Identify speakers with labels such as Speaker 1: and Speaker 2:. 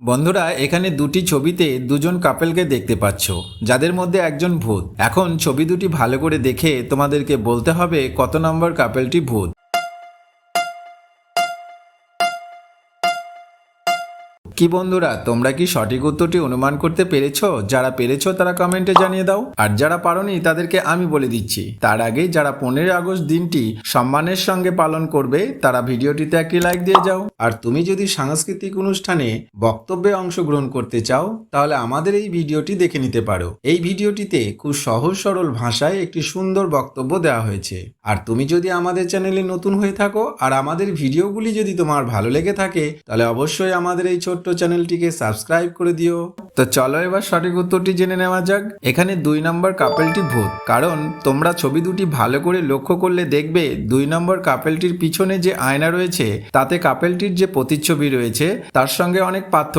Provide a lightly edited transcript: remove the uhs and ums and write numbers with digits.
Speaker 1: বন্ধুরা, এখানে দুটি ছবিতে দুজন কাপেলকে দেখতে পাচ্ছ, যাদের মধ্যে একজন ভূত। এখন ছবি দুটি ভালো করে দেখে তোমাদেরকে বলতে হবে কত নম্বর কাপেলটি ভূত। কি বন্ধুরা, তোমরা কি সঠিক উত্তরটি অনুমান করতে পেরেছো? যারা পেরেছো তারা কমেন্টে জানিয়ে দাও, আর যারা পারোনি তাদেরকে আমি বলে দিচ্ছি। তার আগে যারা 15 আগস্ট দিনটি সম্মানের সঙ্গে পালন করবে তারা ভিডিওটিতে একটি লাইক দিয়ে যাও। আর তুমি যদি সাংস্কৃতিক অনুষ্ঠানে বক্তব্যে অংশগ্রহণ করতে চাও তাহলে আমাদের এই ভিডিওটি দেখে নিতে পারো। এই ভিডিওটিতে খুব সহজ সরল ভাষায় একটি সুন্দর বক্তব্য দেওয়া হয়েছে। আর তুমি যদি আমাদের চ্যানেলে নতুন হয়ে থাকো আর আমাদের ভিডিওগুলি যদি তোমার ভালো লেগে থাকে তাহলে অবশ্যই আমাদের এই ছোট্ট চ্যানেলটিকে সাবস্ক্রাইব করে দিও। তো চলো এবার সঠিক উত্তরটি জেনে নেওয়া যাক। এখানে 2 নম্বর কাপেলটি ভূত, কারণ তোমরা ছবি দুটি ভালো করে লক্ষ্য করলে দেখবে 2 নম্বর কাপেলটির পিছনে যে আয়না রয়েছে তাতে কাপেলটির যে প্রতিচ্ছবি রয়েছে তার সঙ্গে অনেক পার্থক্য